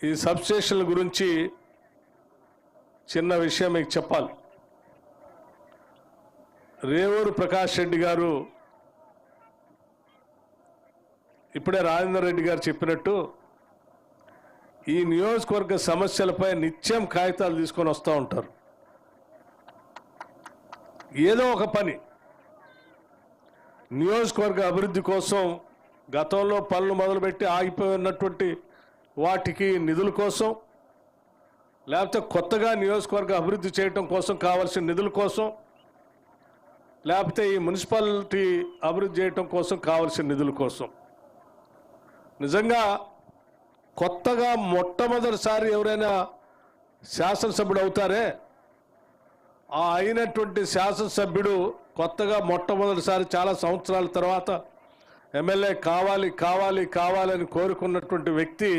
ఈ సబ్స్టేషన్ల గురించి చిన్న విషయం మీకు చెప్పాలి. రేవూరు ప్రకాష్ రెడ్డి గారు ఇప్పుడే రాజేందర్ రెడ్డి గారు చెప్పినట్టు ఈ నియోజకవర్గ సమస్యలపై నిత్యం కాగితాలు తీసుకొని వస్తూ ఉంటారు. ఏదో ఒక పని నియోజకవర్గ అభివృద్ధి కోసం గతంలో పనులు మొదలుపెట్టి ఆగిపోయినటువంటి వాటికి నిధుల కోసం, లేకపోతే కొత్తగా నియోజకవర్గ అభివృద్ధి చేయడం కోసం కావాల్సిన నిధుల కోసం, లేకపోతే ఈ మున్సిపాలిటీ అభివృద్ధి చేయడం కోసం కావాల్సిన నిధుల కోసం. నిజంగా కొత్తగా మొట్టమొదటిసారి ఎవరైనా శాసనసభ్యుడు అవుతారే, ఆ అయినటువంటి శాసనసభ్యుడు కొత్తగా మొట్టమొదటిసారి చాలా సంవత్సరాల తర్వాత ఎమ్మెల్యే కావాలి కావాలి కావాలని కోరుకున్నటువంటి వ్యక్తి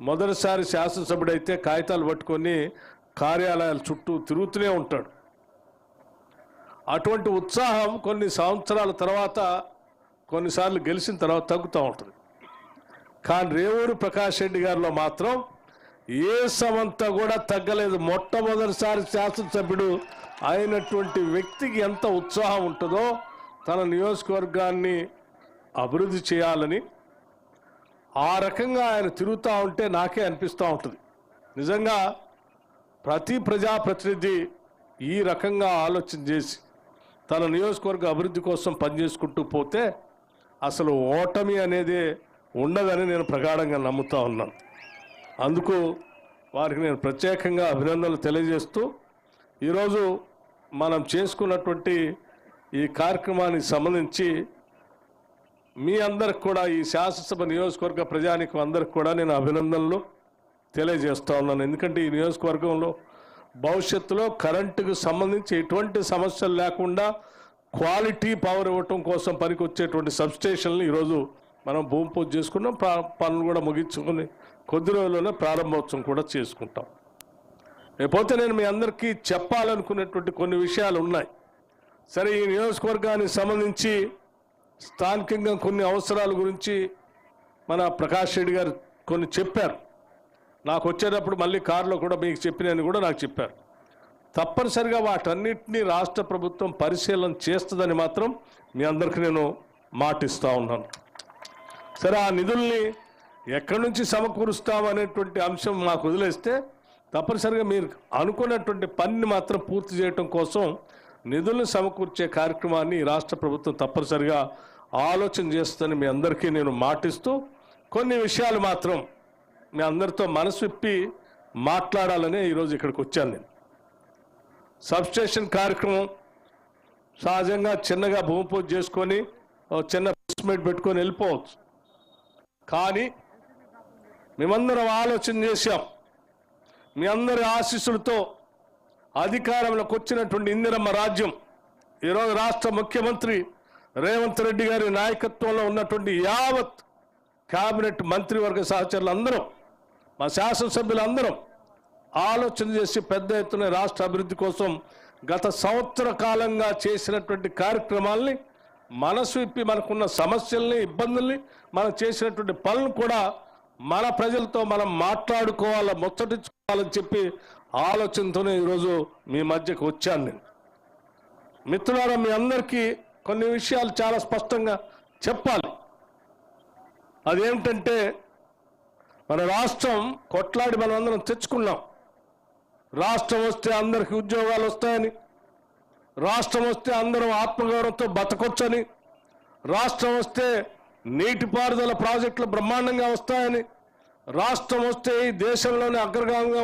మొదటిసారి శాసనసభ్యుడైతే కాగితాలు పట్టుకొని కార్యాలయాల చుట్టూ తిరుగుతూనే ఉంటాడు. అటువంటి ఉత్సాహం కొన్ని సంవత్సరాల తర్వాత, కొన్నిసార్లు గెలిచిన తర్వాత తగ్గుతూ ఉంటుంది. కానీ రేవూరు ప్రకాష్ రెడ్డి గారిలో మాత్రం ఏ సమంతా కూడా తగ్గలేదు. మొట్టమొదటిసారి శాసనసభ్యుడు అయినటువంటి వ్యక్తికి ఎంత ఉత్సాహం ఉంటుందో తన నియోజకవర్గాన్ని అభివృద్ధి చేయాలని, ఆ రకంగా ఆయన తిరుగుతూ ఉంటే నాకే అనిపిస్తూ ఉంటుంది. నిజంగా ప్రతి ప్రజాప్రతినిధి ఈ రకంగా ఆలోచన చేసి తన నియోజకవర్గ అభివృద్ధి కోసం పనిచేసుకుంటూ పోతే అసలు ఓటమి అనేది ఉండదని నేను ప్రగాఢంగా నమ్ముతా ఉన్నాను. అందుకు వారికి నేను ప్రత్యేకంగా అభినందనలు తెలియజేస్తూ, ఈరోజు మనం చేసుకున్నటువంటి ఈ కార్యక్రమానికి సంబంధించి మీ అందరికి కూడా, ఈ శాసనసభ నియోజకవర్గ ప్రజానికి అందరికి కూడా నేను అభినందనలు తెలియజేస్తూ ఉన్నాను. ఎందుకంటే ఈ నియోజకవర్గంలో భవిష్యత్తులో కరెంటుకు సంబంధించి ఎటువంటి సమస్యలు లేకుండా క్వాలిటీ పవర్ ఇవ్వటం కోసం పనికొచ్చేటువంటి సబ్స్టేషన్లు ఈరోజు మనం భూమి పూజ చేసుకున్నాం. పనులు కూడా ముగించుకొని కొద్ది రోజుల్లోనే ప్రారంభోత్సవం కూడా చేసుకుంటాం. లేకపోతే నేను మీ అందరికీ చెప్పాలనుకునేటువంటి కొన్ని విషయాలు ఉన్నాయి. సరే, ఈ నియోజకవర్గానికి సంబంధించి స్థానికంగా కొన్ని అవసరాల గురించి మన ప్రకాష్ రెడ్డి గారు కొన్ని చెప్పారు. నాకు వచ్చేటప్పుడు మళ్ళీ కారులో కూడా మీకు చెప్పినని కూడా నాకు చెప్పారు. తప్పనిసరిగా వాటన్నిటినీ రాష్ట్ర ప్రభుత్వం పరిశీలన చేస్తుందని మాత్రం మీ అందరికీ నేను మాటిస్తూ ఉన్నాను. సరే, ఆ నిధుల్ని ఎక్కడి నుంచి సమకూరుస్తామనేటువంటి అంశం మాకు వదిలేస్తే, తప్పనిసరిగా మీరు అనుకున్నటువంటి పనిని మాత్రం పూర్తి చేయడం కోసం నిధులను సమకూర్చే కార్యక్రమాన్ని రాష్ట్ర ప్రభుత్వం తప్పనిసరిగా ఆలోచన చేస్తుందని మీ అందరికీ నేను మాటిస్తూ, కొన్ని విషయాలు మాత్రం మీ అందరితో మనసు విప్పి మాట్లాడాలనే ఈరోజు ఇక్కడికి వచ్చాను. నేను సబ్స్టేషన్ కార్యక్రమం సహజంగా చిన్నగా భూమి పూజ చేసుకొని చిన్న ప్రెస్ పెట్టుకొని వెళ్ళిపోవచ్చు. కానీ మేమందరం ఆలోచన చేశాం. మీ అందరి ఆశీస్సులతో అధికారంలోకి వచ్చినటువంటి ఇందిరమ్మ రాజ్యం ఈరోజు రాష్ట్ర ముఖ్యమంత్రి రేవంత్ రెడ్డి గారి నాయకత్వంలో ఉన్నటువంటి యావత్ కేబినెట్ మంత్రివర్గ సహచరులు అందరం, మా శాసనసభ్యులందరం ఆలోచన చేసి పెద్ద ఎత్తున రాష్ట్ర అభివృద్ధి కోసం గత సంవత్సర కాలంగా చేసినటువంటి కార్యక్రమాల్ని మనసు విప్పి, మనకున్న సమస్యల్ని, ఇబ్బందుల్ని, మనం చేసినటువంటి పనులు కూడా మన ప్రజలతో మనం మాట్లాడుకోవాలా, ముచ్చటించుకోవాలని చెప్పి ఆలోచనతోనే ఈరోజు మీ మధ్యకు వచ్చాను నేను. మిత్రులారా, మీ అందరికీ కొన్ని విషయాలు చాలా స్పష్టంగా చెప్పాలి. అదేమిటంటే, మన రాష్ట్రం కొట్లాడి మనం అందరం తెచ్చుకున్నాం. రాష్ట్రం వస్తే అందరికీ ఉద్యోగాలు వస్తాయని, రాష్ట్రం వస్తే అందరం ఆత్మగౌరవంతో బతకొచ్చని, రాష్ట్రం వస్తే నీటిపారుదల ప్రాజెక్టులు బ్రహ్మాండంగా వస్తాయని, రాష్ట్రం వస్తే ఈ దేశంలోనే అగ్రగామిగా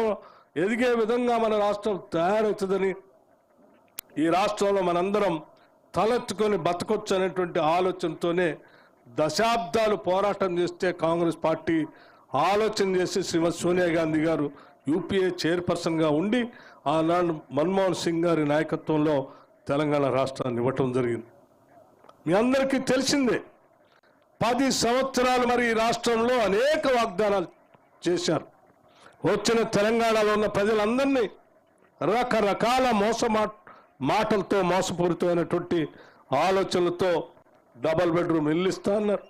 ఎదిగే విధంగా మన రాష్ట్రం తయారవుతుందని, ఈ రాష్ట్రంలో మనందరం తలెత్తుకొని బతకొచ్చు అనేటువంటి ఆలోచనతోనే దశాబ్దాలు పోరాటం చేస్తే కాంగ్రెస్ పార్టీ ఆలోచన చేసి శ్రీమతి సోనియా గాంధీ గారు యూపీఏ చైర్పర్సన్గా ఉండి ఆనాడు మన్మోహన్ సింగ్ గారి నాయకత్వంలో తెలంగాణ రాష్ట్రాన్ని ఇవ్వటం జరిగింది. మీ అందరికీ తెలిసిందే, 10 సంవత్సరాలు మరి ఈ రాష్ట్రంలో అనేక వాగ్దానాలు చేశారు. వచ్చిన తెలంగాణలో ఉన్న ప్రజలందరినీ రకరకాల మాటలతో, మోసపూరితమైనటువంటి ఆలోచనలతో డబల్ బెడ్రూమ్ ఇల్లు ఇస్తా అన్నారు,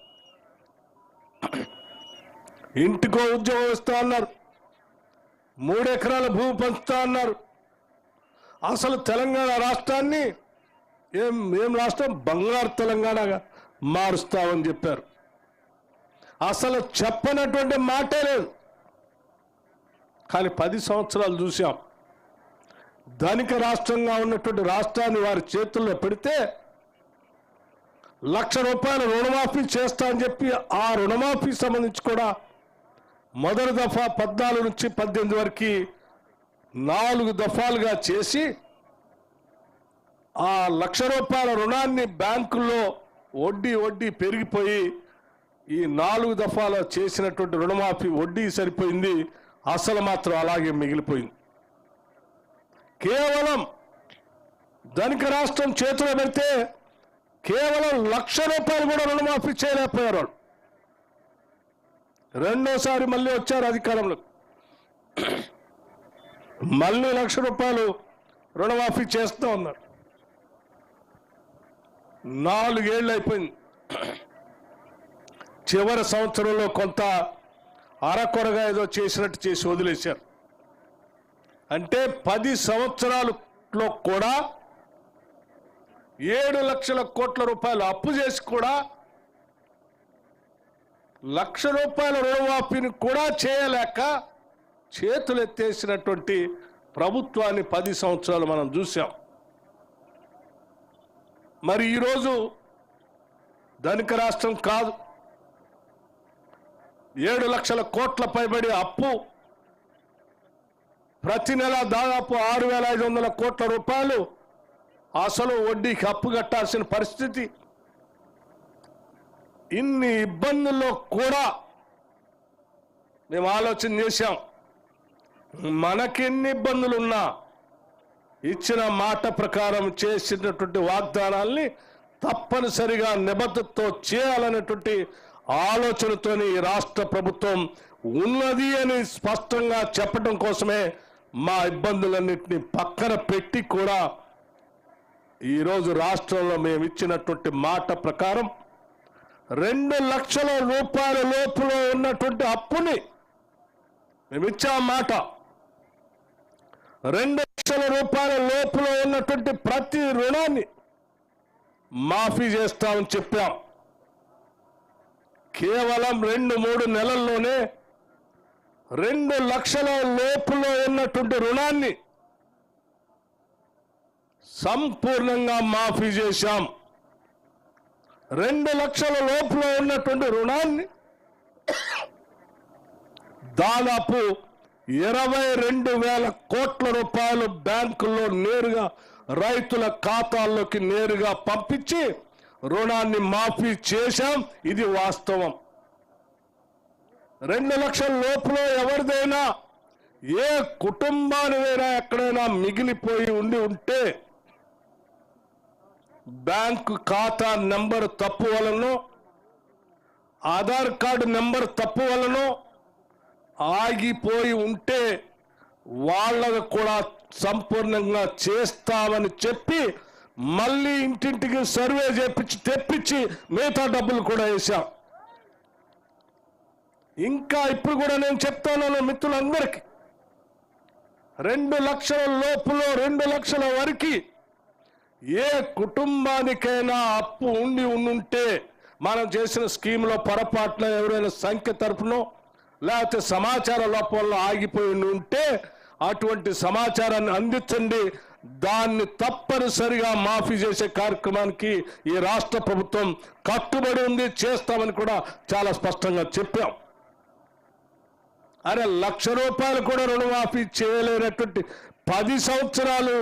ఇంటికో ఉద్యోగం ఇస్తా అన్నారు, 3 ఎకరాల భూమి పంచుతా అన్నారు. అసలు తెలంగాణ రాష్ట్రాన్ని ఏం రాష్ట్రం బంగారు తెలంగాణగా మారుస్తామని చెప్పారు. అసలు చెప్పనటువంటి మాటే లేదు. కానీ 10 సంవత్సరాలు చూసాం. ధనిక రాష్ట్రంగా ఉన్నటువంటి రాష్ట్రాన్ని వారి చేతుల్లో పెడితే ₹1,00,000 రుణమాఫీ చేస్తా అని చెప్పి ఆ రుణమాఫీ సంబంధించి కూడా మొదటి దఫా 14 నుంచి 18 వరకు 4 దఫాలుగా చేసి ఆ ₹1,00,000 రుణాన్ని బ్యాంకుల్లో వడ్డీ పెరిగిపోయి ఈ 4 దఫాలు చేసినటువంటి రుణమాఫీ వడ్డీ సరిపోయింది, అసలు మాత్రం అలాగే మిగిలిపోయింది. కేవలం ధనిక రాష్ట్రం చేతిలో పెడితే కేవలం ₹1,00,000 కూడా రుణమాఫీ చేయలేకపోయారు వాళ్ళు. రెండోసారి మళ్ళీ వచ్చారు అధికారంలో, మళ్ళీ ₹1,00,000 రుణమాఫీ చేస్తూ ఉన్నారు. 4 ఏళ్ళు అయిపోయింది. చివరి సంవత్సరంలో కొంత అరకొరగా ఏదో చేసినట్టు చేసి వదిలేశారు. అంటే 10 సంవత్సరాలలో కూడా 7 లక్షల కోట్ల రూపాయలు అప్పు చేసి కూడా ₹1,00,000 రుణమాఫీని కూడా చేయలేక చేతులెత్తేసినటువంటి ప్రభుత్వాన్ని 10 సంవత్సరాలు మనం చూసాం. మరి ఈరోజు ధనిక రాష్ట్రం కాదు, 7 లక్షల కోట్ల పైబడి అప్పు, ప్రతి నెల దాదాపు 6,500 కోట్ల రూపాయలు అసలు వడ్డీకి అప్పు కట్టాల్సిన పరిస్థితి. ఇన్ని ఇబ్బందుల్లో కూడా మేము ఆలోచన చేశాం. మనకెన్ని ఇబ్బందులున్నా ఇచ్చిన మాట ప్రకారం చేసినటువంటి వాగ్దానాల్ని తప్పనిసరిగా నిబద్ధతతో చేయాలనేటువంటి ఆలోచనతోని ఈ రాష్ట్ర ప్రభుత్వం ఉన్నది అని స్పష్టంగా చెప్పడం కోసమే మా ఇబ్బందులన్నింటినీ పక్కన పెట్టి కూడా ఈరోజు రాష్ట్రంలో మేము ఇచ్చినటువంటి మాట ప్రకారం ₹2 లక్షల లోపులో ఉన్నటువంటి అప్పుని మేము ఇచ్చాం మాట. ₹2 లక్షల లోపులో ఉన్నటువంటి ప్రతి రుణాన్ని మాఫీ చేస్తామని చెప్పాం. కేవలం 2-3 నెలల్లోనే ₹2 లక్షల లోపులో ఉన్నటువంటి రుణాన్ని సంపూర్ణంగా మాఫీ చేశాం. 2 లక్షల లోపులో ఉన్నటువంటి రుణాన్ని దాదాపు 22,000 కోట్ల రూపాయలు బ్యాంకుల్లో నేరుగా రైతుల ఖాతాల్లోకి నేరుగా పంపించి రుణాన్ని మాఫీ చేశాం. ఇది వాస్తవం. 2 లక్షల లోపులో ఎవరిదైనా ఏ కుటుంబానిదైనా ఎక్కడైనా మిగిలిపోయి ఉంటే బ్యాంకు ఖాతా నెంబర్ తప్పు వలనో ఆధార్ కార్డు నెంబర్ తప్పు వలనో ఆగిపోయి ఉంటే వాళ్ళకు కూడా సంపూర్ణంగా చేస్తామని చెప్పి మళ్ళీ ఇంటింటికి సర్వే చేపించి తెప్పించి మిగతా డబ్బులు కూడా వేశాం. ఇంకా ఇప్పుడు కూడా నేను చెప్తాను మిత్రులందరికీ, 2 లక్షల లోపులో 2 లక్షల వరకు ఏ కుటుంబానికైనా అప్పు ఉంటే మనం చేసిన స్కీమ్లో పొరపాటున ఎవరైనా సంఖ్య తరపునో లేకపోతే సమాచార లోపంలో ఆగిపోయి ఉంటే అటువంటి సమాచారాన్ని అందించండి. దాన్ని తప్పనిసరిగా మాఫీ చేసే కార్యక్రమానికి ఈ రాష్ట్ర ప్రభుత్వం కట్టుబడి ఉంది, చేస్తామని కూడా చాలా స్పష్టంగా చెప్పాం. అరే ₹1,00,000 కూడా రుణమాఫీ చేయలేనటువంటి 10 సంవత్సరాలు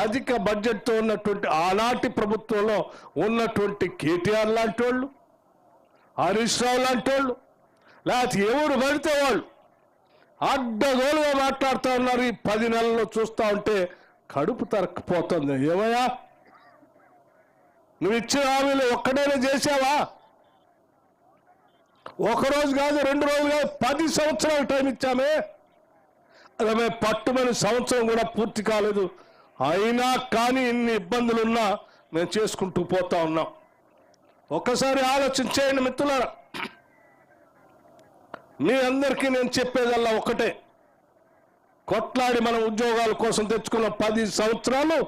అధిక బడ్జెట్తో ఉన్నటువంటి ఆనాటి ప్రభుత్వంలో ఉన్నటువంటి కేటీఆర్ లాంటి వాళ్ళు, హరీష్ రావు లాంటి వాళ్ళు, లేకపోతే ఎవరు పడితే వాళ్ళు అడ్డగోలుగా మాట్లాడుతూ ఉన్నారు. ఈ 10 నెలల్లో చూస్తూ ఉంటే కడుపు తరక్కపోతుంది. ఏమయ్యా, నువ్వు ఇచ్చిన హామీలు ఒక్కడైనా చేసావా? ఒకరోజు కాదు, 2 రోజులు కాదు, 10 సంవత్సరాలు టైం ఇచ్చామే. అదే పట్టుమని సంవత్సరం కూడా పూర్తి కాలేదు. అయినా కానీ ఇన్ని ఇబ్బందులున్నా మేము చేసుకుంటూ పోతా ఉన్నాం. ఒక్కసారి ఆలోచన చేయండి మిత్రులారా. మీ అందరికీ నేను చెప్పేదల్లా ఒకటే, కొట్లాడి మనం ఉద్యోగాల కోసం తెచ్చుకున్న 10 సంవత్సరాలు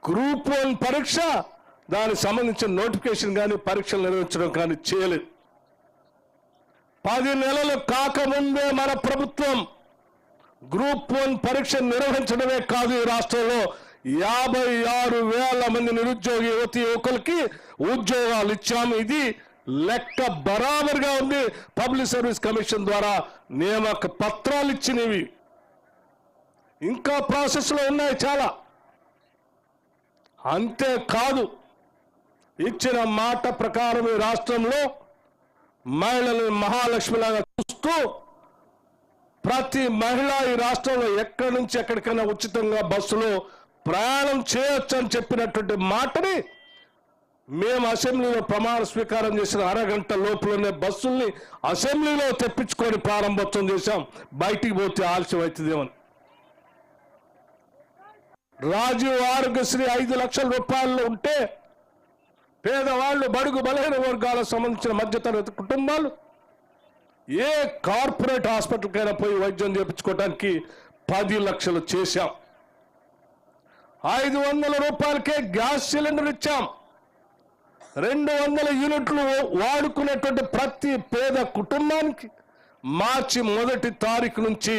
గ్రూప్ 1 పరీక్ష దానికి సంబంధించిన నోటిఫికేషన్ కానీ పరీక్షలు నిర్వహించడం కానీ చేయలేదు. 10 నెలలు కాకముందే మన ప్రభుత్వం గ్రూప్ 1 పరీక్ష నిర్వహించడమే కాదు, ఈ రాష్ట్రంలో 56,000 మంది నిరుద్యోగ యువతి యువకులకి ఉద్యోగాలు ఇచ్చాము. ఇది లెక్క బరాబర్గా ఉంది. పబ్లిక్ సర్వీస్ కమిషన్ ద్వారా నియామక పత్రాలు ఇచ్చినవి ఇంకా ప్రాసెస్లో ఉన్నాయి చాలా. అంతేకాదు, ఇచ్చిన మాట ప్రకారం ఈ రాష్ట్రంలో మహిళలను మహాలక్ష్మిలాగా చూస్తూ ప్రతి మహిళ ఈ రాష్ట్రంలో ఎక్కడి నుంచి ఎక్కడికైనా ఉచితంగా బస్సులో ప్రయాణం చేయొచ్చు అని చెప్పినటువంటి మాటని మేము అసెంబ్లీలో ప్రమాణ స్వీకారం చేసిన అరగంట లోపలనే బస్సుల్ని అసెంబ్లీలో తెప్పించుకొని ప్రారంభోత్సవం చేశాం. బయటికి పోతే ఆలస్యం అవుతుందేమని. రాజీవ్ ఆరోగ్యశ్రీ 5 లక్షల రూపాయలు ఉంటే పేదవాళ్ళు, బడుగు బలహీన వర్గాలకు సంబంధించిన మధ్యతరగతి కుటుంబాలు ఏ కార్పొరేట్ హాస్పిటల్కైనా పోయి వైద్యం చేయించుకోవడానికి 10 లక్షలు చేశాం. 500 రూపాయలకే గ్యాస్ సిలిండర్ ఇచ్చాం. 200 యూనిట్లు వాడుకునేటువంటి ప్రతి పేద కుటుంబానికి మార్చి 1వ తారీఖు నుంచి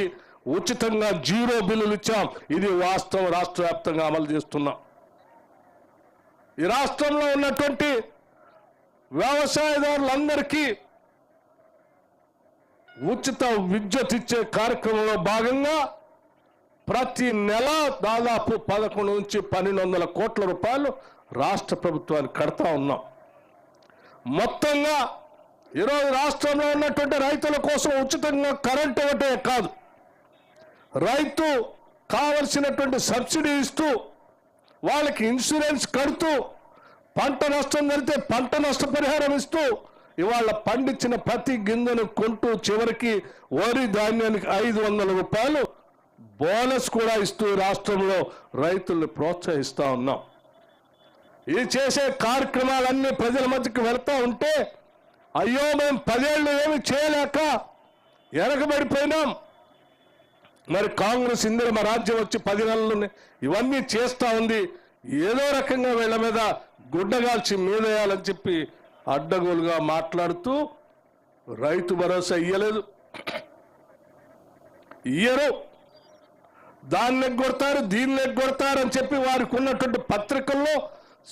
ఉచితంగా 0 బిల్లులు ఇచ్చాం. ఇది వాస్తవం. రాష్ట్ర వ్యాప్తంగా అమలు చేస్తున్నాం. ఈ రాష్ట్రంలో ఉన్నటువంటి వ్యవసాయదారులందరికీ ఉచిత విద్యుత్ ఇచ్చే కార్యక్రమంలో భాగంగా ప్రతి నెల దాదాపు 11 నుంచి 1200 కోట్ల రూపాయలు రాష్ట్ర ప్రభుత్వానికి కడతా ఉన్నాం. మొత్తంగా ఈరోజు రాష్ట్రంలో ఉన్నటువంటి రైతుల కోసం ఉచితంగా కరెంటు ఒకటే కాదు, రైతు కావలసినటువంటి సబ్సిడీ ఇస్తూ, వాళ్ళకి ఇన్సూరెన్స్ కడుతూ, పంట నష్టం జరిగితే పంట నష్టపరిహారం ఇస్తూ, ఇవాళ పండించిన ప్రతి గింజను కొంటూ చివరికి వరి ధాన్యానికి 500 రూపాయలు బోనస్ కూడా ఇస్తూ రాష్ట్రంలో రైతుల్ని ప్రోత్సహిస్తూ ఉన్నాం. ఇది చేసే కార్యక్రమాలన్నీ ప్రజల మధ్యకి వెళ్తూ ఉంటే, అయ్యో మేము 10 ఏళ్ళు ఏమి చేయలేక వెనకబడిపోయినాం, మరి కాంగ్రెస్ ఇందిరమ రాజ్యం వచ్చి 10 నెలలు ఇవన్నీ చేస్తూ ఉంది, ఏదో రకంగా వీళ్ళ మీద గుడ్డగాల్చి మీదేయాలని చెప్పి అడ్డగోలుగా మాట్లాడుతూ రైతు భరోసా ఇయ్యలేదు, ఇయ్యరు, దాన్ని ఎగ్గొడతారు, దీన్ని ఎగ్గొడతారు అని చెప్పి వారికి ఉన్నటువంటి పత్రికల్లో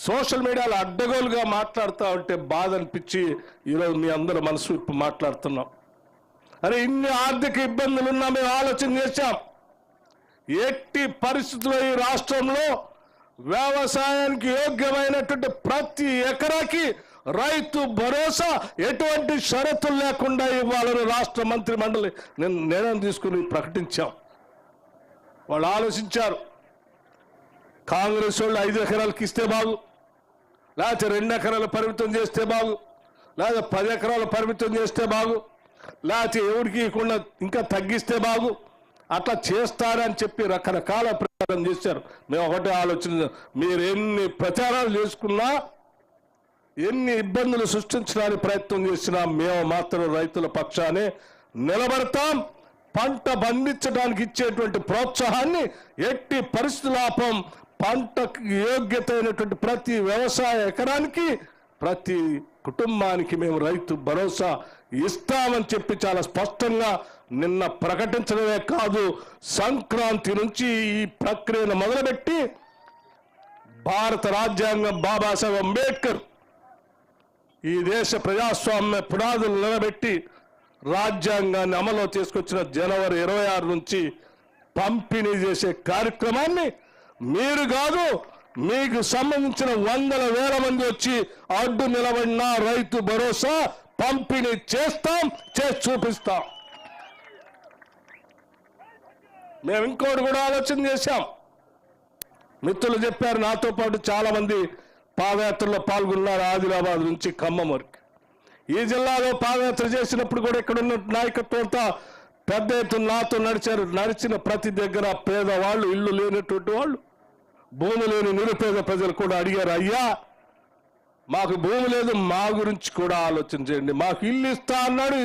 సోషల్ మీడియాలో అడ్డగోలుగా మాట్లాడుతూ ఉంటే బాధ అనిపించి ఈరోజు మీ అందరూ మనసు విప్పి మాట్లాడుతున్నాం. అరే, ఇన్ని ఆర్థిక ఇబ్బందులున్నా మేము ఆలోచన చేశాం. ఎట్టి పరిస్థితుల్లో ఈ రాష్ట్రంలో వ్యవసాయానికి యోగ్యమైనటువంటి ప్రతి ఎకరాకి రైతు భరోసా ఎటువంటి షరతులు లేకుండా ఇవ్వాలని రాష్ట్ర మంత్రి మండలి నిర్ణయం తీసుకుని ప్రకటించాం. వాళ్ళు ఆలోచించారు, కాంగ్రెస్ వాళ్ళు 5 ఎకరాలకు ఇస్తే బాగు, లేకపోతే 2 ఎకరాలు పరిమితం చేస్తే బాగు, లేదా 10 ఎకరాలు పరిమితం చేస్తే బాగు, లేకపోతే ఎవరికి ఇవ్వకుండా ఇంకా తగ్గిస్తే బాగు, అట్లా చేస్తారని చెప్పి రకరకాల ప్రచారం చేశారు. మేము ఒకటే ఆలోచన, మీరు ఎన్ని ప్రచారాలు చేసుకున్నా, ఎన్ని ఇబ్బందులు సృష్టించడానికి ప్రయత్నం చేసినా మేము మాత్రం రైతుల పక్షానే నిలబడతాం. పంట పండించడానికి ఇచ్చేటువంటి ప్రోత్సాహాన్ని ఎట్టి పరిస్థితుల ఆపం. పంటకు యోగ్యత అయినటువంటి ప్రతి వ్యవసాయ ఎకరానికి, ప్రతి కుటుంబానికి మేము రైతు భరోసా ఇస్తామని చెప్పి చాలా స్పష్టంగా నిన్న ప్రకటించడమే కాదు, సంక్రాంతి నుంచి ఈ ప్రక్రియను మొదలుపెట్టి భారత రాజ్యాంగం బాబాసాహెబ్ అంబేద్కర్ ఈ దేశ ప్రజాస్వామ్య పునాదులు నిలబెట్టి రాజ్యాంగాన్ని అమలు తీసుకొచ్చిన జనవరి 26 నుంచి పంపిణీ చేసే కార్యక్రమాన్ని మీరు కాదు, మీకు సంబంధించిన 100,000 మంది వచ్చి అడ్డు నిలబడిన రైతు భరోసా పంపిణీ చేస్తాం, చేసి చూపిస్తాం. మేము ఇంకోటి కూడా ఆలోచన చేశాం. మిత్రులు చెప్పారు, నాతో పాటు చాలా మంది పాదయాత్రలో పాల్గొన్నారు, ఆదిలాబాద్ నుంచి ఖమ్మం వరకు. ఈ జిల్లాలో పాదయాత్ర చేసినప్పుడు కూడా ఇక్కడ ఉన్న నాయకత్వంతో పెద్ద ఎత్తున నాతో నడిచారు. నడిచిన ప్రతి దగ్గర పేదవాళ్ళు, ఇల్లు లేనటువంటి వాళ్ళు, భూమి లేని నిరుపేద ప్రజలు కూడా అడిగారు, అయ్యా మాకు భూమి లేదు, మా గురించి కూడా ఆలోచన చేయండి. మాకు ఇల్లు ఇస్తా అన్నాడు,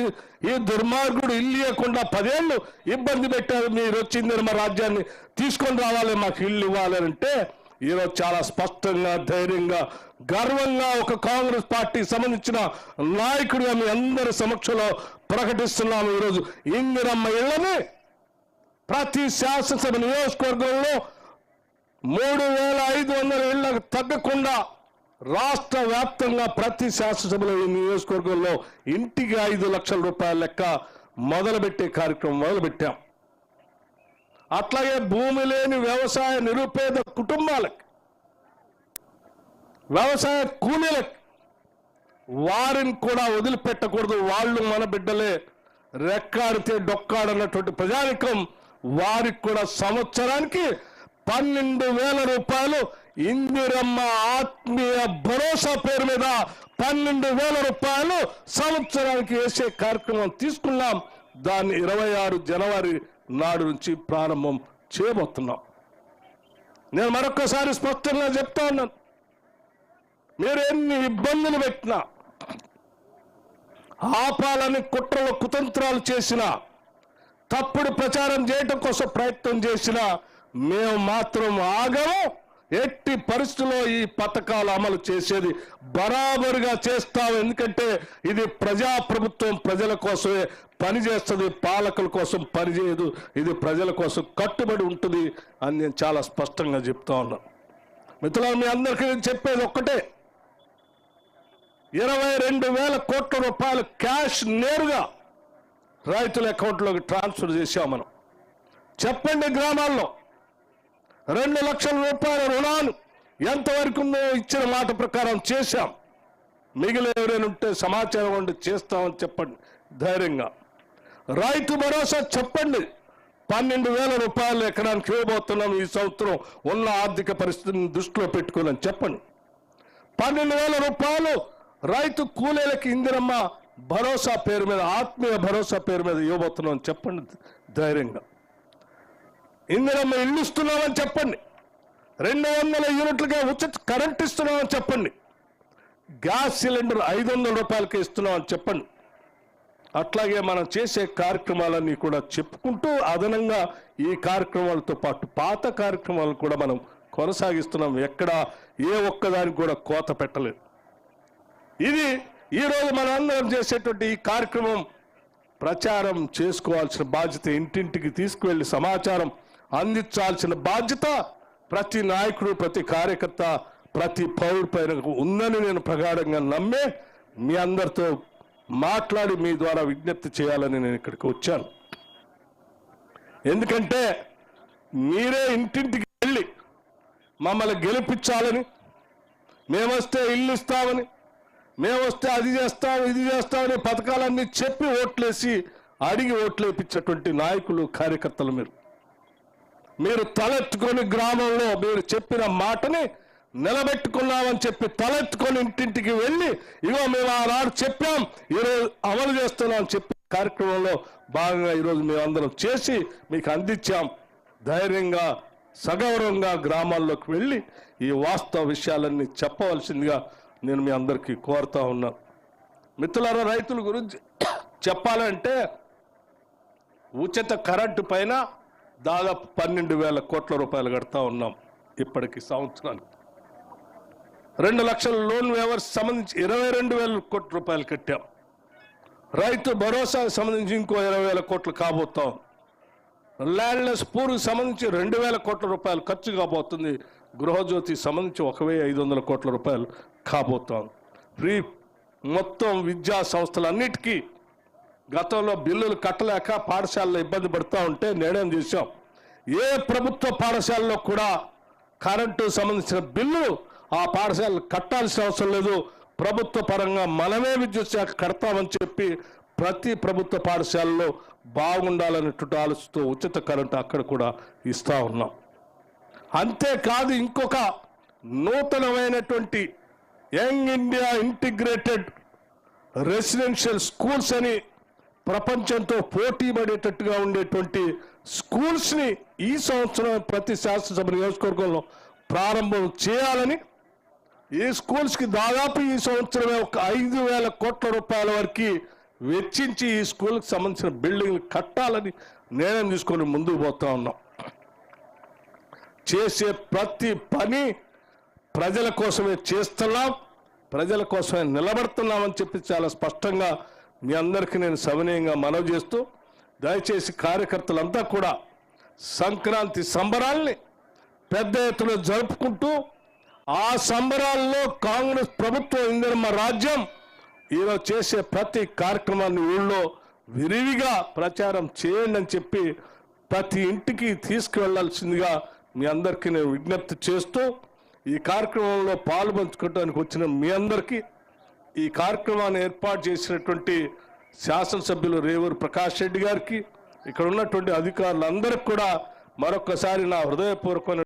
ఈ దుర్మార్గుడు ఇల్లు ఇవ్వకుండా 10 ఏళ్ళు ఇబ్బంది పెట్టారు. మీరు వచ్చింది మా రాజ్యాన్ని తీసుకొని రావాలి, మాకు ఇల్లు ఇవ్వాలి అంటే ఈరోజు చాలా స్పష్టంగా, ధైర్యంగా, గర్వంగా ఒక కాంగ్రెస్ పార్టీకి సంబంధించిన నాయకుడిగా మీ అందరి సమక్షంలో ప్రకటిస్తున్నాము. ఈరోజు ఇందిరమ్మ ఇళ్లని ప్రతి శాసనసభ నియోజకవర్గంలో 3500 ఇళ్లకు తగ్గకుండా రాష్ట్ర వ్యాప్తంగా ప్రతి శాసనసభలో ఈ నియోజకవర్గంలో ఇంటికి 5 లక్షల రూపాయల లెక్క మొదలుపెట్టే కార్యక్రమం మొదలుపెట్టాం. అట్లాగే భూమి లేని వ్యవసాయ నిరుపేద కుటుంబాలకు, వ్యవసాయ కూలీలకు, వారిని కూడా వదిలిపెట్టకూడదు. వాళ్ళు మన బిడ్డలే, రెక్కాడితే డొక్కాడన్నటువంటి ప్రజానికం వారికి కూడా సంవత్సరానికి 12,000 రూపాయలు ఇందిరమ్మ ఆత్మీయ భరోసా పేరు మీద 12,000 రూపాయలు సంవత్సరానికి వేసే కార్యక్రమం తీసుకున్నాం. దాన్ని 26 జనవరి నాడు నుంచి ప్రారంభం చేయబోతున్నాం. నేను మరొకసారి స్పష్టంగా చెప్తా ఉన్నాను, మీరు ఎన్ని ఇబ్బందులు పెట్టినా, ఆపాలని కుట్రలు కుతంత్రాలు చేసినా, తప్పుడు ప్రచారం చేయటం కోసం ప్రయత్నం చేసినా మేము మాత్రం ఆగము. ఎట్టి పరిస్థితుల్లో ఈ పథకాలు అమలు చేసేది బరాబరుగా చేస్తాం. ఎందుకంటే ఇది ప్రజాప్రభుత్వం ప్రజల కోసమే పనిచేస్తుంది, పాలకుల కోసం పనిచేయదు. ఇది ప్రజల కోసం కట్టుబడి ఉంటుంది అని నేను చాలా స్పష్టంగా చెప్తా ఉన్నాను. మిత్రులారా, మీ అందరికీ నేను చెప్పేది ఒక్కటే, 22,000 కోట్ల రూపాయలు క్యాష్ నేరుగా రైతుల అకౌంట్లోకి ట్రాన్స్ఫర్ చేశాం. మనం చెప్పండి, గ్రామాల్లో 2 లక్షల రూపాయల రుణాలు ఎంతవరకు ఇచ్చిన మాట ప్రకారం చేశాం. మిగిలిన ఎవరైనా ఉంటే సమాచారం ఉండి చేస్తామని చెప్పండి ధైర్యంగా. రైతు భరోసా చెప్పండి, 12,000 రూపాయలు ఎకరానికి ఇవ్వబోతున్నాం ఈ సంవత్సరం ఉన్న ఆర్థిక పరిస్థితిని దృష్టిలో పెట్టుకోవాలని చెప్పండి. 12,000 రూపాయలు రైతు కూలీలకి ఇందిరమ్మ భరోసా పేరు మీద, ఆత్మీయ భరోసా పేరు మీద ఇవ్వబోతున్నాం చెప్పండి ధైర్యంగా. ఇందిరమ్మ ఇల్లు ఇస్తున్నామని చెప్పండి, 200 యూనిట్లుగా ఉచిత కరెంట్ ఇస్తున్నామని చెప్పండి, గ్యాస్ సిలిండర్ 500 రూపాయలకి ఇస్తున్నామని చెప్పండి. అట్లాగే మనం చేసే కార్యక్రమాలన్నీ కూడా చెప్పుకుంటూ అదనంగా ఈ కార్యక్రమాలతో పాటు పాత కార్యక్రమాలు కూడా మనం కొనసాగిస్తున్నాం. ఎక్కడ ఏ ఒక్కదానికి కూడా కోత పెట్టలేదు. ఇది ఈరోజు మనం అందరం చేసేటువంటి ఈ కార్యక్రమం ప్రచారం చేసుకోవాల్సిన బాధ్యత, ఇంటింటికి తీసుకువెళ్ళి సమాచారం అందించాల్సిన బాధ్యత ప్రతి నాయకుడు, ప్రతి కార్యకర్త, ప్రతి పౌరుడి పైన ఉందని నేను ప్రగాఢంగా నమ్మే మీ అందరితో మాట్లాడి మీ ద్వారా విజ్ఞప్తి చేయాలని నేను ఇక్కడికి వచ్చాను. ఎందుకంటే మీరే ఇంటింటికి వెళ్ళి మమ్మల్ని గెలిపించాలని, మేమొస్తే ఇల్లు ఇస్తామని, మేమొస్తే అది చేస్తాం ఇది చేస్తామని పథకాలన్నీ చెప్పి ఓట్లేసి అడిగి ఓట్లు వేయించేటువంటి నాయకులు, కార్యకర్తలు మీరు తలెత్తుకొని గ్రామంలో మీరు చెప్పిన మాటని నిలబెట్టుకున్నామని చెప్పి తలెత్తుకొని ఇంటింటికి వెళ్ళి ఇగో మేము ఆనాడు చెప్పాం, ఈరోజు అమలు చేస్తున్నాం చెప్పి కార్యక్రమంలో భాగంగా ఈరోజు మేము అందరం చేసి మీకు అందించాం. ధైర్యంగా, సగౌరవంగా గ్రామాల్లోకి వెళ్ళి ఈ వాస్తవ విషయాలన్నీ చెప్పవలసిందిగా నేను మీ అందరికీ కోరుతా ఉన్నాను. మిత్రులారా, రైతుల గురించి చెప్పాలంటే ఉచిత కరెంటు పైన దాదాపు 12,000 కోట్ల రూపాయలు కడతా ఉన్నాం. ఇప్పటికి సంవత్సరానికి 2 లక్షల లోన్ వ్యవస్థ సంబంధించి 22,000 కోట్ల రూపాయలు కట్టాం. రైతు భరోసాకు సంబంధించి ఇంకో 20,000 కోట్లు కాబోతాం. ల్యాండ్లెస్ పూర్కి సంబంధించి 2,000 కోట్ల రూపాయలు ఖర్చు కాబోతుంది. గృహజ్యోతి సంబంధించి 1,500 కోట్ల రూపాయలు కాబోతాం. ఫ్రీ మొత్తం విద్యా సంస్థలన్నిటికీ గతంలో బిల్లులు కట్టలేక పాఠశాలలో ఇబ్బంది పడుతూ ఉంటే నిర్ణయం చేశాం, ఏ ప్రభుత్వ పాఠశాలలో కూడా కరెంటు సంబంధించిన బిల్లు ఆ పాఠశాలలు కట్టాల్సిన అవసరం లేదు, ప్రభుత్వ పరంగా మనమే విద్యుత్ శాఖ కడతామని చెప్పి ప్రతి ప్రభుత్వ పాఠశాలలో బాగుండాలనేటువంటి ఆలోచనతో ఉచిత కరెంటు అక్కడ కూడా ఇస్తా ఉన్నాం. అంతేకాదు, ఇంకొక నూతనమైనటువంటి young India integrated residential schools అని ప్రపంచంతో పోటీ పడేటట్టుగా ఉండేటువంటి స్కూల్స్ని ఈ సంవత్సరం ప్రతి శాసనసభ నియోజకవర్గంలో ప్రారంభం చేయాలని ఈ స్కూల్స్కి దాదాపు ఈ సంవత్సరమే ఒక 5,000 కోట్ల రూపాయల వరకు వెచ్చించి ఈ స్కూల్కి సంబంధించిన బిల్డింగ్లు కట్టాలని నిర్ణయం తీసుకొని ముందుకు పోతా ఉన్నాం. చేసే ప్రతి పని ప్రజల కోసమే చేస్తున్నాం, ప్రజల కోసమే నిలబడుతున్నామని చెప్పి చాలా స్పష్టంగా మీ అందరికీ నేను సవినయంగా మనవి చేస్తూ, దయచేసి కార్యకర్తలంతా కూడా సంక్రాంతి సంబరాల్ని పెద్ద ఎత్తున జరుపుకుంటూ ఆ సంబరాల్లో కాంగ్రెస్ ప్రభుత్వం ఇందిరమ్మ రాజ్యం ఈరోజు చేసే ప్రతి కార్యక్రమాన్ని ఊళ్ళో విరివిగా ప్రచారం చేయండి అని చెప్పి ప్రతి ఇంటికి తీసుకువెళ్లాల్సిందిగా మీ అందరికీ నేను విజ్ఞప్తి చేస్తూ, ఈ కార్యక్రమంలో పాల్పంచుకోవడానికి వచ్చిన మీ అందరికీ, ఈ కార్యక్రమాన్ని ఏర్పాటు చేసినటువంటి శాసనసభ్యులు రేవూరు ప్రకాష్ రెడ్డి గారికి, ఇక్కడ ఉన్నటువంటి అధికారులందరికీ కూడా మరొకసారి నా హృదయపూర్వకమైన